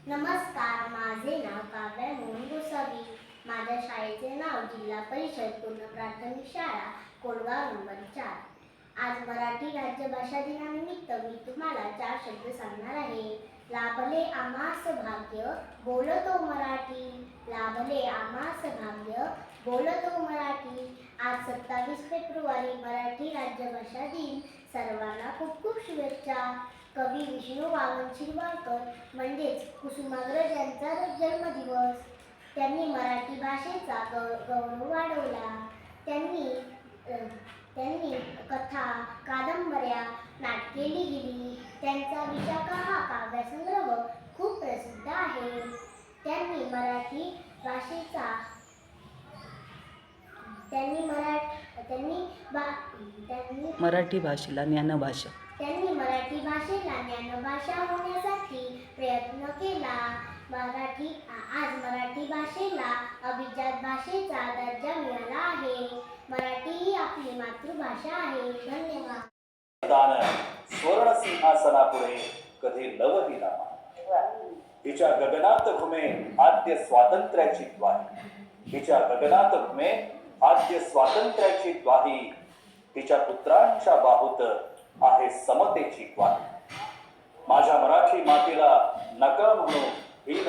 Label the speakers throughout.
Speaker 1: नमस्कार, माझे नाव काव्या मोहन गोसावी. माझ्या शाळेचे नाव जिल्हा परिषद पूर्ण प्राथमिक शाळा कोळगाव नंबर 4. आज मराठी राज्यभाषा दिनानिमित्त मी तुम्हाला 4 शब्द सांगणार आहे. लाभले आम्हास भाग्य बोलतो मराठी. लाभले आम्हास भाग्य बोलतो मराठी. आज 27 फेब्रुवारी मराठी राज्यभाषा दिन. सर्वांना खूप खूप शुभेच्छा. कवी विष्णू वामन शिरवाडकर म्हणजेच कुसुमाग्रज यांचा जन्मदिवस. त्यांनी मराठी भाषेचा गौरव वाढवला. त्यांनी कथा, कादंबऱ्या, नाटके लिहिली. त्यांचा विशाखा हा काव्यसंग्रह खूप प्रसिद्ध आहे. त्यांनी
Speaker 2: मराठी भाषेला ज्ञानभाषा
Speaker 1: होण्यासाठी प्रयत्न केला. आज मराठी भाषेला अभिजात भाषेचा दर्जा मिळाला आहे. मराठी ही आपली मातृभाषा आहे. धन्यवाद.
Speaker 3: स्वर्ण सिंहासनापुढे कधी लवही नामा. हिच्या गगनात घुमे आद्य स्वातंत्र्याची द्वाही. हिच्या गगनात घुमे आद्य स्वातंत्र्याची द्वाही. हिच्या पुत्रांच्या बाहुत आहे समतेची ग्वाही. माझ्या मराठी मातीला नका म्हणू हीन.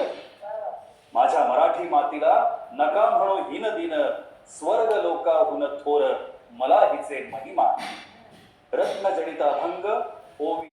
Speaker 3: माझ्या मराठी मातीला नका म्हणू हीन दिन. स्वर्ग लोकाहून थोर मला हिचे महिमा. रत्नजडित अभंग ओवी